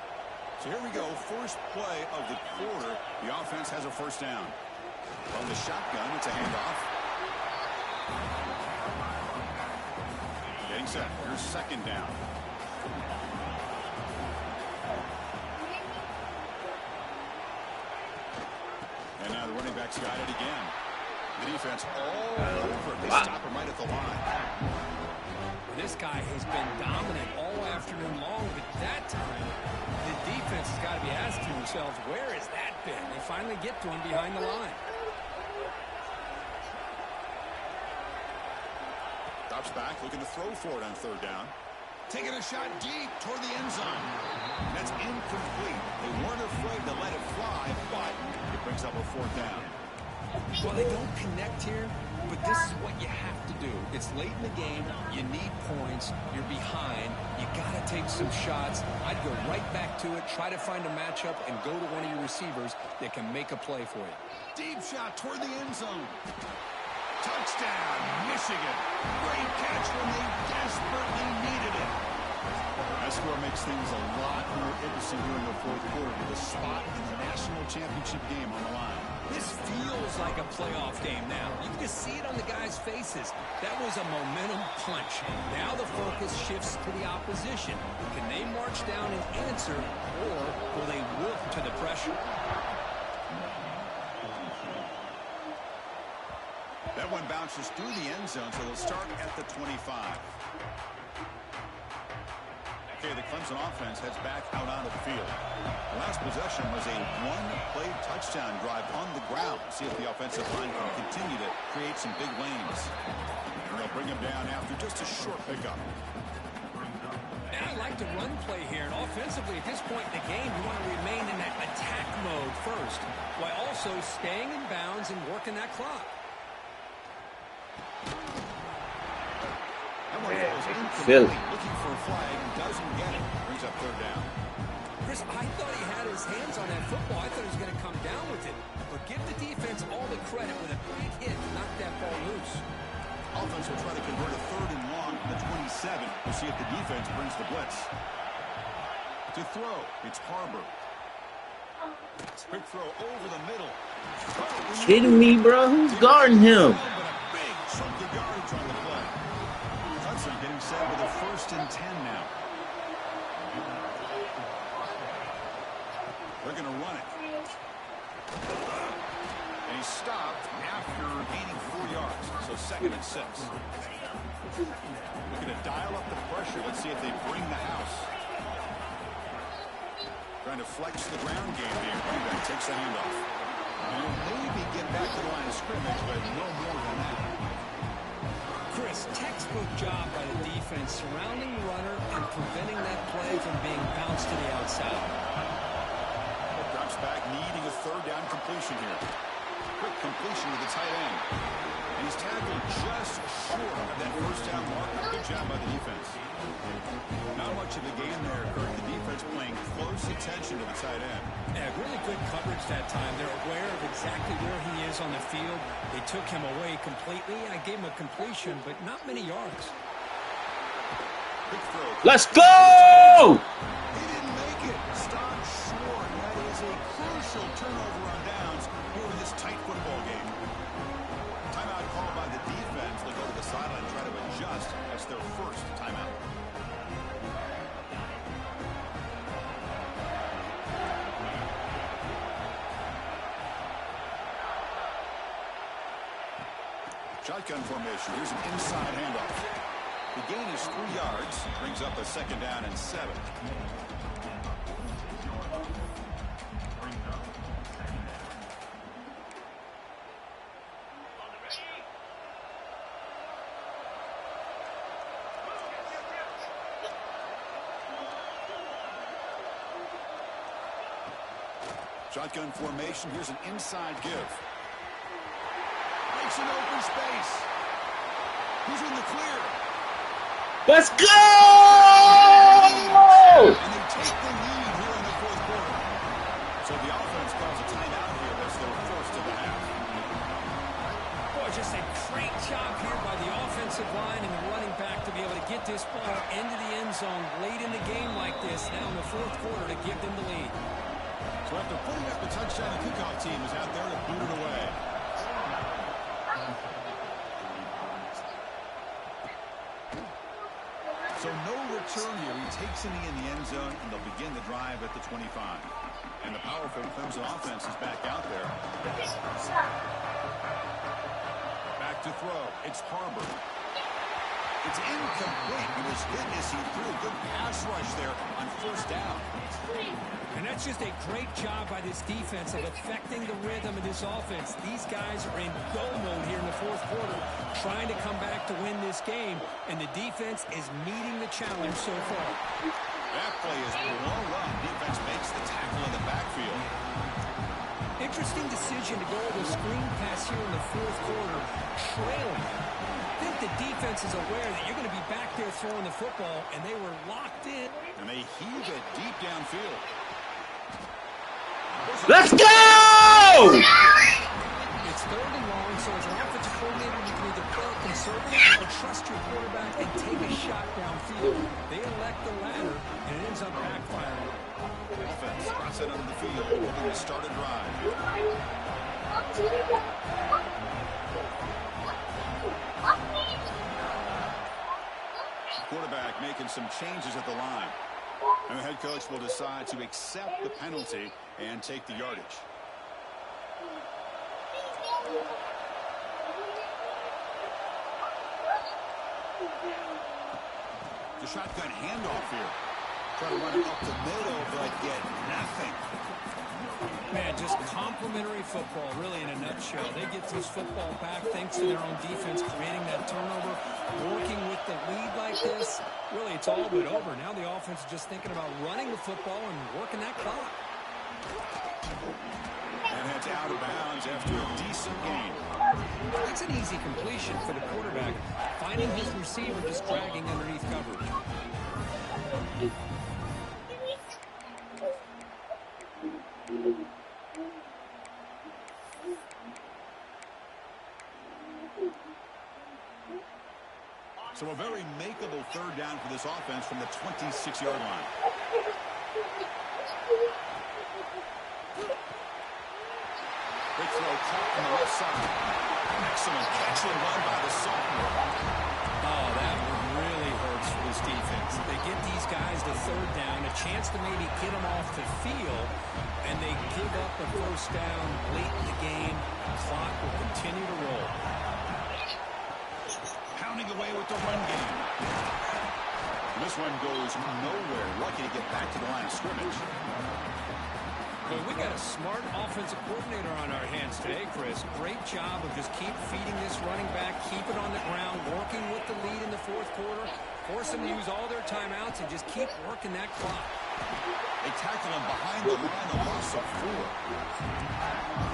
So here we go, first play of the quarter. The offense has a 1st down. On the shotgun, it's a handoff. Getting set. Here's 2nd down. And now the running back's got it again. The defense all over. They stop him right at the line. This guy has been dominant all afternoon long, but that time, the defense has got to be asking themselves, where has that been? They finally get to him behind the line. Drops back, looking to throw for it on 3rd down. Taking a shot deep toward the end zone. That's incomplete. They weren't afraid to let it fly, but it brings up a 4th down. Well, they don't connect here, but this is what you have to do. It's late in the game. You need points. You're behind. You got to take some shots. I'd go right back to it, try to find a matchup, and go to one of your receivers that can make a play for you. Deep shot toward the end zone. Touchdown, Michigan. Great catch when they desperately needed it. That score makes things a lot more interesting here in the 4th quarter with a spot in the national championship game on the line. This feels like a playoff game now. You can just see it on the guys' faces. That was a momentum punch. Now the focus shifts to the opposition. Can they march down and answer, or will they wilt to the pressure? That one bounces through the end zone, so they'll start at the 25. Okay, the Clemson offense heads back out onto the field. The last possession was a one-play touchdown drive on the ground. See if the offensive line can continue to create some big lanes. And they'll bring him down after just a short pickup. And I like the run play here. And offensively, at this point in the game, you want to remain in that attack mode first, while also staying in bounds and working that clock. Philly. Looking for a flag and doesn't get it. Brings up 3rd down. Chris, I thought he had his hands on that football. I thought he was going to come down with it. But give the defense all the credit with a big hit to knock that ball loose. Offense will try to convert a 3rd and long from the 27. We'll see if the defense brings the blitz. To throw, it's Harbor. Quick throw over the middle. Kidding me, bro? Who's guarding him? But a big chunk of yardage on the play. Hudson getting set with a 1st and 10 now. They're going to run it. And he's stopped after gaining 4 yards. So 2nd and 6. Looking to dial up the pressure. Let's see if they bring the house. Trying to flex the ground game here. Running back takes the handoff. And he'll maybe get back to the line of scrimmage, but no more than that. Chris, textbook job by the defense surrounding the runner and preventing that play from being bounced to the outside. Drops back, needing a 3rd down completion here. Quick completion to the tight end. And he's tackled just short of that 1st down marker. Good job by the defense. Not much of the game there, Kirk. The defense playing close attention to the tight end. Yeah, really good coverage that time. They're aware of exactly where he is on the field. They took him away completely. I gave him a completion, but not many yards. Big throw. Let's go! He didn't make it. Stopped short. That is a crucial turnover on downs here in this tight football game. Timeout called by the defense. They'll go to the sideline and try to adjust. That's their 1st timeout. Shotgun formation. Here's an inside handoff. The gain is 3 yards. Brings up a 2nd down and 7. Shotgun formation. Here's an inside give. Makes an open space. Who's in the clear? Let's go! And they take the lead here in the 4th quarter. So the offense calls a timeout here as they're forced to the half. Boy, just a great job here by the offensive line and the running back to be able to get this ball into the end zone late in the game like this, now in the fourth quarter, to give them the lead. So after putting up the touchdown, the kickoff team is out there to boot it away. So no return here. He takes it in the end zone, and they'll begin the drive at the 25. And the powerful Clemson offense is back out there. Back to throw. It's Harbor. It's incomplete. He was hit as he threw. Good pass rush there on first down. And that's just a great job by this defense of affecting the rhythm of this offense. These guys are in go mode here in the fourth quarter, trying to come back to win this game, and the defense is meeting the challenge so far. That play is well run. Defense makes the tackle in the backfield. Interesting decision to go with a screen pass here in the fourth quarter, trailing. I think the defense is aware that you're going to be back there throwing the football, and they were locked in. And they heave it deep downfield. Let's go! It's third and long, so as an offensive coordinator, you can either play conservative or trust your quarterback and take a shot downfield. They elect the latter, and it ends up backfiring. Offense puts it on the field, looking to start a drive. Quarterback making some changes at the line. And the head coach will decide to accept the penalty and take the yardage. The shotgun handoff here. Try to run it up the middle, but get nothing. Man, just complimentary football, really, in a nutshell. They get this football back thanks to their own defense, creating that turnover, working with the lead like this. Really, it's all but over. Now the offense is just thinking about running the football and working that clock. And it's out of bounds after a decent gain. That's an easy completion for the quarterback, finding his receiver just dragging underneath coverage. So a very makeable third down for this offense from the 26-yard line. Big throw caught on the left side. Excellent catch and run by the sophomore. Oh, that really hurts for this defense. They get these guys to third down, a chance to maybe get them off the field, and they give up a first down late in the game. The clock will continue to roll. Pounding away with the run game. This one goes nowhere. Lucky to get back to the line of scrimmage. Well, we got a smart offensive coordinator on our hands today, Chris. Great job of just keep feeding this running back, keep it on the ground, working with the lead in the fourth quarter, force them to use all their timeouts, and just keep working that clock. They tackle him behind the line, a loss of 4.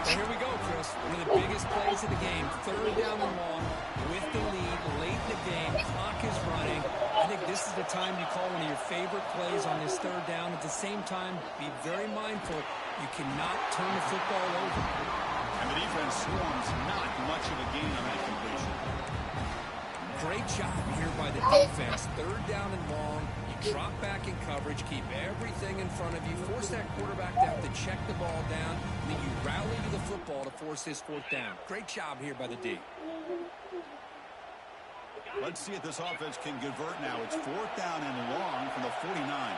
Well, here we go, Chris. One of the biggest plays of the game. Third down and long with the lead late in the game. Clock is running. I think this is the time you call one of your favorite plays on this third down. At the same time, be very mindful. You cannot turn the football over. And the defense swarms not much of a gain on that completion. Great job here by the defense. Third down and long. You drop back in coverage, keep everything in front of you, force that quarterback to have to check the ball down, and then you rally to the football to force this fourth down. Great job here by the D. Let's see if this offense can convert now. It's fourth down and long from the 49.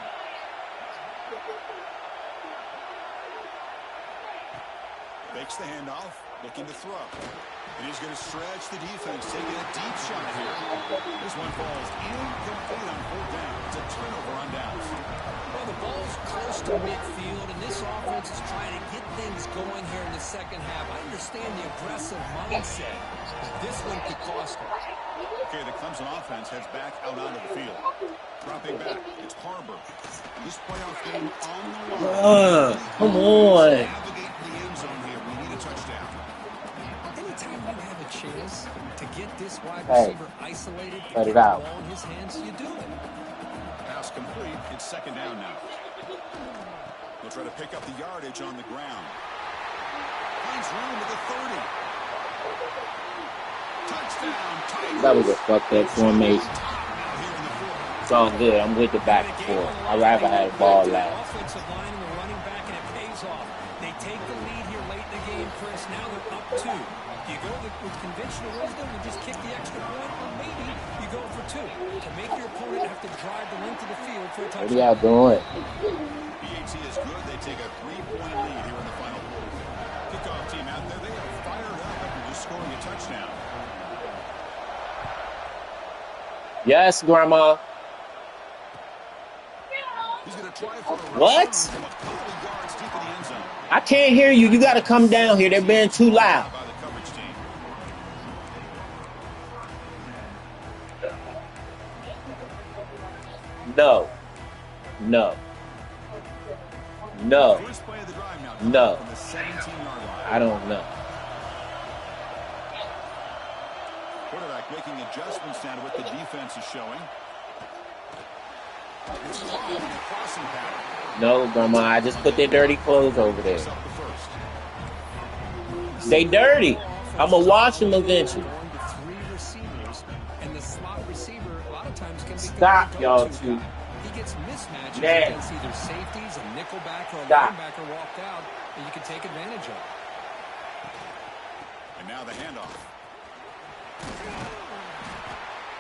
Fakes the handoff, looking to throw. And he's going to stretch the defense, taking a deep shot here. This one falls incomplete on fourth down. It's a turnover on downs. Well, the ball's close to midfield, and this offense is trying to get things going here in the second half. I understand the aggressive mindset, but this one could cost them. Okay, the Clemson offense heads back out onto the field. Dropping back, it's Harbor. This playoff game on the line. Come on. Navigate the end zone here. We need a touchdown. Anytime you have a chance to get this wide receiver isolated, to Let get it the out. ball in his hands, you do it. Pass complete. It's second down now. The try to pick up the yardage on the ground. Finds room at the 30. Touchdown, Tigers. That was a fucked up formation. Now here in the fourth. It's all good. I'm with the back and forth. I'd rather have the ball last. Offensive line and the running back, and it pays off. They take the lead here late in the game, Chris. Now they're up 2. Do you go with conventional wisdom and just kick the extra point, or maybe you go for 2 to make your opponent have to drive the length of the field for a touchdown? What are y'all doing? BAT is good. They take a 3-point lead here in the final quarter. Kickoff team out there. They are fired up after just scoring a touchdown. Yes, Grandma. He's going to try for a What? return from a couple of yards deep in the end zone. I can't hear you. You got to come down here. They're being too loud. By the coverage team. No. No. No. First play of the drive now. No. From the 17-yard line. I don't know. Quarterback making adjustments now to what the defense is showing. It's long in the crossing pattern. No, Grandma. I just put their dirty clothes over there. Picks up the first. They dirty. I'm going to wash them eventually. Going to 3 receivers, and the slot receiver a lot of times can be Stop, y'all two. He gets mismatches Yeah. against either safeties, a nickelback, or a Stop. linebacker walked out that you can take advantage of. And now the handoff.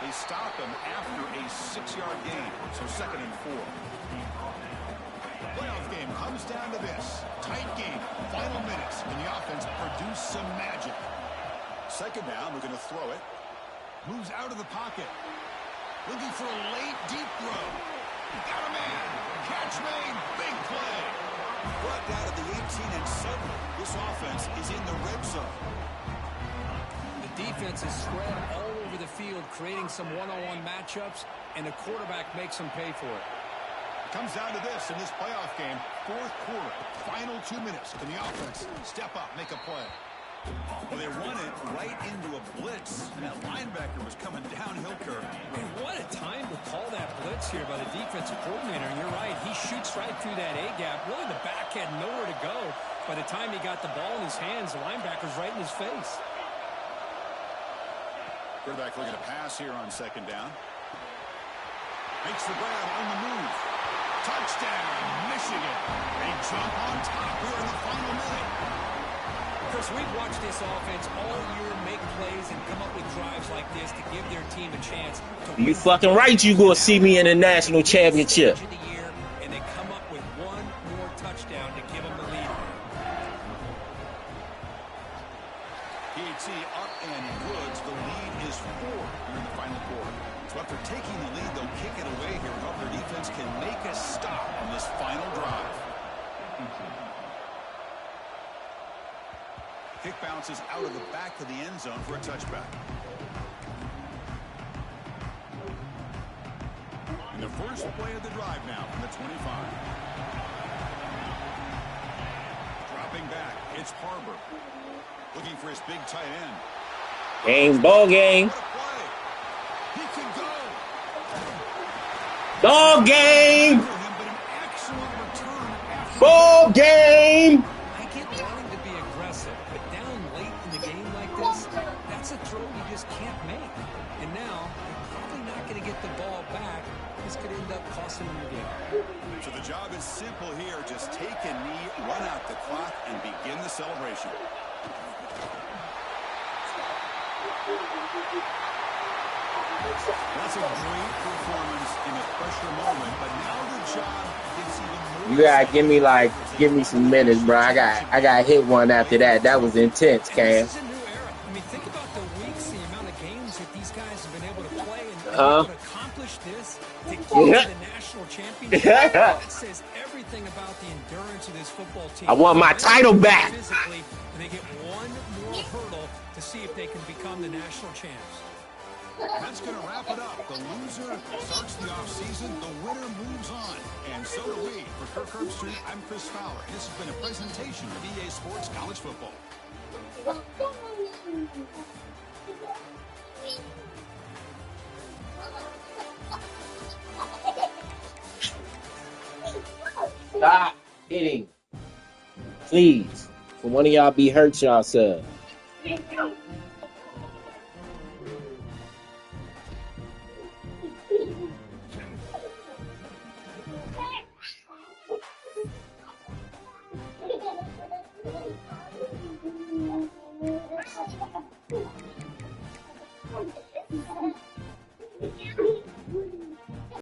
They stop him after a 6-yard gain, so 2nd and 4. Playoff game comes down to this. Tight game, final minutes, and the offense produced some magic. 2nd down, we're going to throw it. Moves out of the pocket. Looking for a late, deep throw. Got a man. Catch made. Big play. Brought down at the 18, and suddenly this offense is in the red zone. The defense is spread all over the field, creating some one-on-one matchups, and the quarterback makes them pay for it. Comes down to this in this playoff game. 4th quarter, final 2 minutes. Can the offense step up, make a play? Well, they run it right into a blitz, and that linebacker was coming downhill, Kirk. And what a time to call that blitz here by the defensive coordinator. And you're right, he shoots right through that A-gap. Really, the back had nowhere to go. By the time he got the ball in his hands, the linebacker's right in his face. Quarterback looking to pass here on 2nd down. Makes the grab on the move. Touchdown, Michigan. They jump on top here in the final minute. Chris, we've watched this offense all year make plays and come up with drives like this to give their team a chance to You fucking right you gonna see me in the national championship. of the year, and they come up with one more touchdown to give them the lead. PAT up and Woods. The lead is 4 here in the final quarter. So after taking the lead, they'll kick it away here. Hope their defense can make a stop on this final drive. Kick bounces out of the back of the end zone for a touchback. And the first play of the drive now from the 25. Dropping back, it's Harbor. Looking for his big tight end. Game, ball game. What a play. He can go. Ball game. For him, but an excellent return after Ball game. I get wanting to be aggressive, but down late in the game like this, that's a throw you just can't make. And now, you're probably not going to get the ball back. This could end up costing them the game. So the job is simple here. Just take a knee, run out the clock, and begin the celebration. That's a great performance in a pressure moment, but now the job gets even more. You gotta give me some minutes, bro. I got hit one after that. That was intense, Cam. This is a new era. I mean, think about the weeks, the amount of games that these guys have been able to play and been able to accomplish this to get to the national championship. That says everything about the endurance of this football team. I want my title back. Physically, and they get one more hurdle to see if they can become the national champs. That's going to wrap it up. The loser starts the offseason. The winner moves on. And so do we. For Kirk Herbstreit, I'm Chris Fowler. This has been a presentation of EA Sports College Football. Stop. Hitting. Please. For one of y'all be hurt yourself.